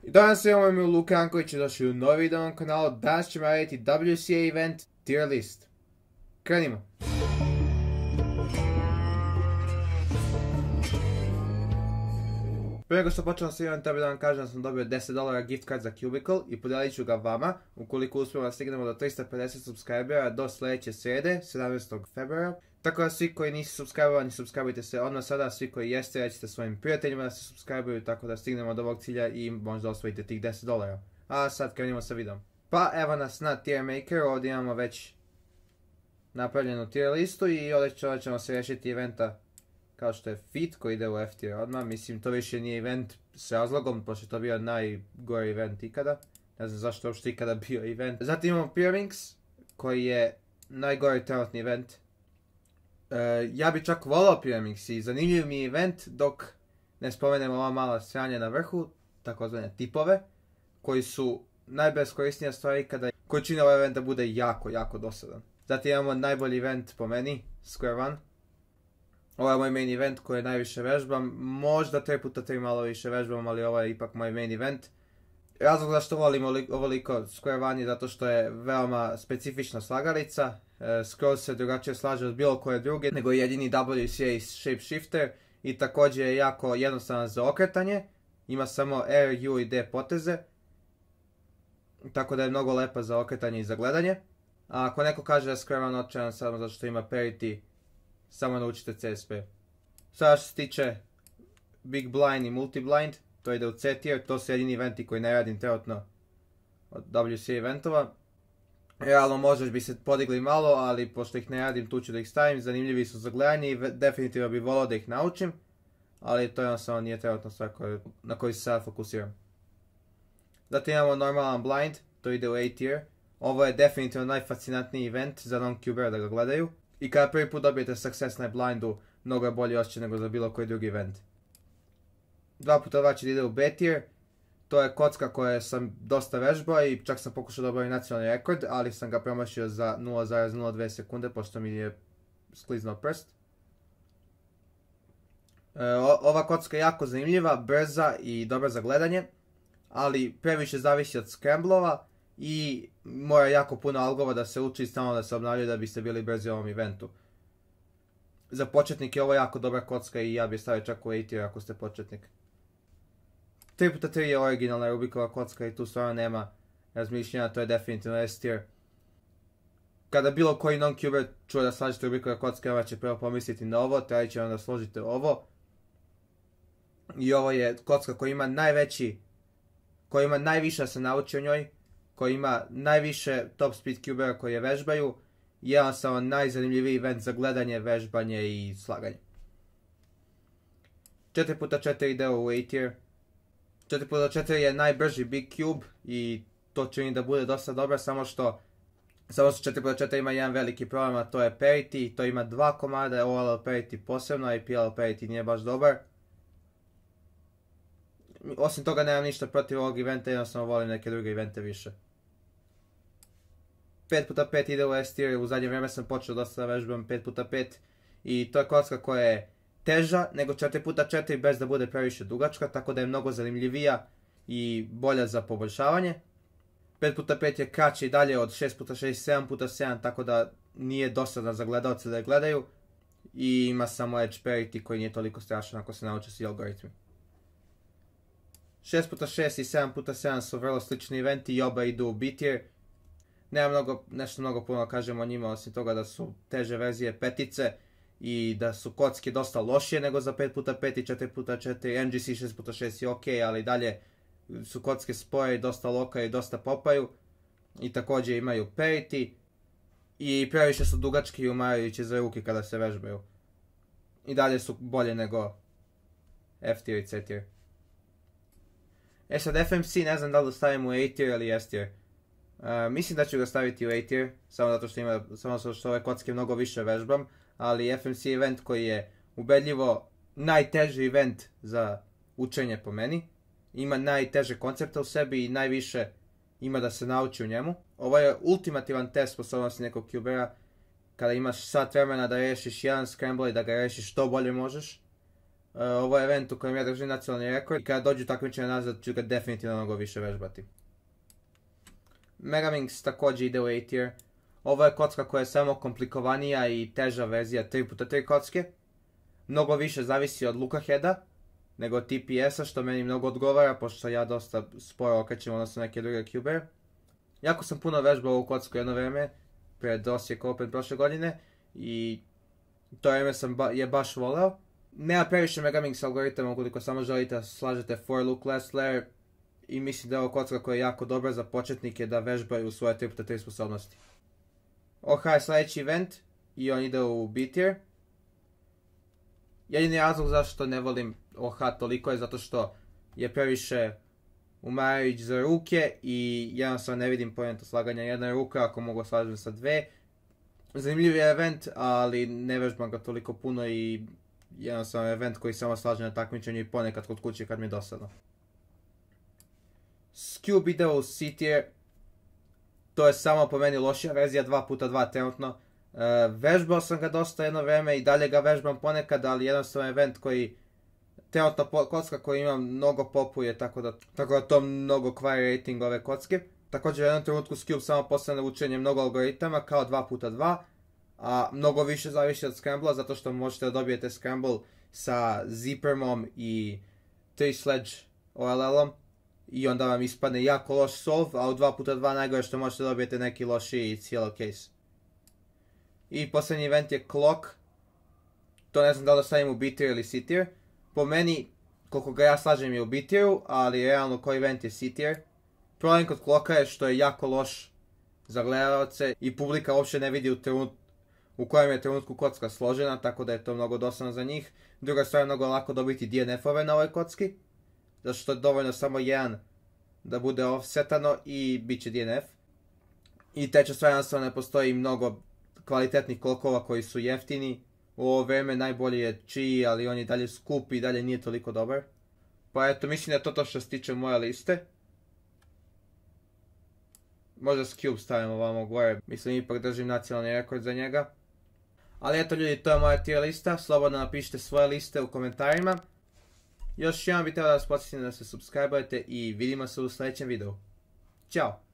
I danas imamo ime Luka Anković i došli u novi video na kanalu. Danas ćemo raditi WCA event tier list. Krenimo! Prije nego što počnem s eventom, da vam kažem da sam dobio $10 gift card za Cubicle i podijelit ću ga vama ukoliko uspijemo da stignemo do 350 subscribera do sljedeće srijede, 17. februara. Tako da svi koji nisu subscribovani, subscribujte se odmah sada, svi koji jeste, recite svojim prijateljima da se subscribuju tako da stignemo do ovog cilja i možda osvojite tih $10. A sad krenimo sa videom. Pa evo nas na tier maker, ovdje imamo već napravljenu tier listu i ovdje ćemo se riješiti eventa kao što je Fit koji ide u F tier odmah. Mislim, to više nije event s razlogom, pošto je to bio najgori event ikada. Ne znam zašto uopšte ikada bio event. Zatim imamo Pyraminx koji je najgori trenutni event. Ja bi čak volao Pyraminx i zanimljiv mi je event dok ne spomenemo ova mala sranja na vrhu, takozvane tipove, koji su najbeskorisnija stvar ikada, koji čine ovaj event da bude jako dosadan. Zatim imamo najbolji event po meni, Square One. Ovo je moj main event koji najviše vežbam, možda 3x3 malo više vežbam, ali ovo je ipak moj main event. Razlog zašto volim ovoliko Square One je zato što je veoma specifična slagalica. Skroz se drugačije slaže od bilo koje druge, nego jedini WCA Shapeshifter i također je jako jednostavan za okretanje. Ima samo R, U i D poteze, tako da je mnogo lepa za okretanje i za gledanje. A ako neko kaže da je Square One očajan samo zato što ima parity, samo naučite CSP. Sada što se tiče Big Blind i Multi Blind, to ide u C tier, to su jedini eventi koji ne radim trenutno od WCA eventova. Realno možda bi se podigli malo, ali pošto ih ne radim tu ću da ih stavim, zanimljivi su za gledanje i definitivno bi volao da ih naučim, ali to jednostavno nije trenutno stvar na koju se sad fokusiram. Zatim imamo normalan blind, to ide u A tier. Ovo je definitivno najfascinantniji event za non-cubera da ga gledaju. I kada prvi put dobijete success na blindu, mnogo je bolji osjećaj nego za bilo koji drugi event. 2x2 će ide u B tier. To je kocka koje sam dosta vežbao i čak sam pokušao da obavim nacionalni rekord, ali sam ga promašio za 0,02 sekunde pošto mi je skliznuo prst. Ova kocka je jako zanimljiva, brza i dobra za gledanje, ali previše zavisi od scramblova i mora jako puno algova da se uči i stalno da se obnavljaju da biste bili brzi u ovom eventu. Za početnike je ovo jako dobra kocka i ja bih stavio čak u A tier ako ste početnik. 3x3 je originalna Rubikova kocka i tu stvarno nema razmišljanja, to je definitivno S tier. Kada bilo koji non-cuber čuje da slažete Rubikove kocke, ona će prvo pomisliti na ovo, taj će onda složiti ovo. I ovo je kocka koja ima najviše da se nauči o njoj, koji ima najviše top speed cubera koji je vežbaju i jednostavno najzanimljiviji event za gledanje, vežbanje i slaganje. 4x4 ide u A tier. 4x4 je najbrži big cube i to čini da bude dosta dobro, samo što 4x4 ima jedan veliki problem, a to je parity, to ima dva komada, OLL parity posebno, a i PLL parity nije baš dobar. Osim toga nemam ništa protiv ovog eventa, jednostavno volim neke druge evente više. 5x5 ide u S tier, u zadnje vrijeme sam počeo dosta da vežbam 5x5 i to je kocka koja je teža nego 4x4 bez da bude previše dugačka, tako da je mnogo zanimljivija i bolja za poboljšavanje. 5x5 je kraći i dalje od 6x6 i 7x7, tako da nije dosadna za gledalce da je gledaju i ima samo edge parity koji nije toliko strašan ako se nauče svi algoritmi. 6x6 i 7x7 su vrlo slični eventi i oba idu u B tier. Nema nešto mnogo puno kažemo o njima, osim toga da su teže verzije petice i da su kocke dosta lošije nego za 5x5 i 4x4. MGC 6x6 je ok, ali dalje su kocke spore i dosta lokaju i dosta popaju. I također imaju parity i previše su dugački i umarajući za ruke kada se vežbaju. I dalje su bolje nego F tier i C tier. Sad FMC ne znam da li stavim u A tier ili S tier. Mislim da ću ga staviti u A tier, samo zato što ove kocke mnogo više vežbam, ali FMC event koji je ubedljivo najteži event za učenje po meni, ima najteže koncepte u sebi i najviše ima da se nauči u njemu. Ovo je ultimativan test sposobnosti nekog cubera, kada imaš sat vremena da rešiš jedan scramble i da ga rešiš što bolje možeš. Ovo je event u kojem ja držim nacionalni rekord i kada dođu takmičenja nazad ću ga definitivno mnogo više vežbati. Megaminx također ide u A tier. Ovo je kocka koja je samo komplikovanija i teža verzija 3x3 kocke. Mnogo više zavisi od Lookaheada nego od TPS-a, što meni mnogo odgovara, pošto ja dosta sporo okrećem odnosno neke druge cubere. Jako sam puno vežbao ovu kocku jedno vreme, pred Osijek Open prošle godine, i to vreme je baš voleo. Nema previše Megaminx algoritama ukoliko samo želite da slažete for look last layer, i mislim da je ovo kocka koja je jako dobra za početnike da vežbaju svoje 3x3 sposobnosti. OH je sljedeći event i on ide u B tier. Jedini razlog zašto ne volim OH toliko je zato što je previše umarajuć za ruke i jednostavno ne vidim pojentu slaganja jedne ruke ako mogu slažem sa dve. Zanimljiv je event, ali ne vežbam ga toliko puno i jednostavno je event koji samo slažem na takmičenju i ponekad kod kuće kad mi je dosadno. Scube ide u C tier. To je samo po meni lošija verzija 2x2 trenutno. Vežbao sam ga dosta jedno vreme i dalje ga vežbam ponekad, ali jednostavno je event koji trenutno kocka koju imam mnogo popuje, tako da to mnogo kvari rating ove kocke. Također u jednom trenutku Scube samo postane učenje mnogo algoritama kao 2x2, a mnogo više zavisi od Scramble-a zato što možete da dobijete Scramble sa Zpermom i 3 Sledge OLL-om. I onda vam ispadne jako loš solve, a u 2x2 najgore što možete dobijete neki lošiji cijelo case. I posljednji event je Clock. To ne znam da li stavim u B tier ili C tier. Po meni, koliko ga ja slažem je u B tieru, ali realno koji event je C tier. Problem kod Clocka je što je jako loš za gledalce i publika uopće ne vidi u kojem je trenutku kocka složena, tako da je to mnogo dosadno za njih. Druga stvar je mnogo lako dobiti DNF-ove na ovoj kocki, zato što je dovoljno samo jedan da bude offsetano i bit će DNF. I treća stvar, jednostavno ne postoji mnogo kvalitetnih klokova koji su jeftini. U ovo vreme najbolji je Chi, ali on je dalje skup i dalje nije toliko dobar. Pa eto, mislim da je to što se tiče moje liste. Možda Scube stavimo ovamo gore, mislim ipak držim nacionalni rekord za njega. Ali eto ljudi, to je moja tier lista, slobodno napišite svoje liste u komentarima. Još jednom bih trebao da vas podsjetim da se subscribe-ujete i vidimo se u sljedećem videu. Ćao!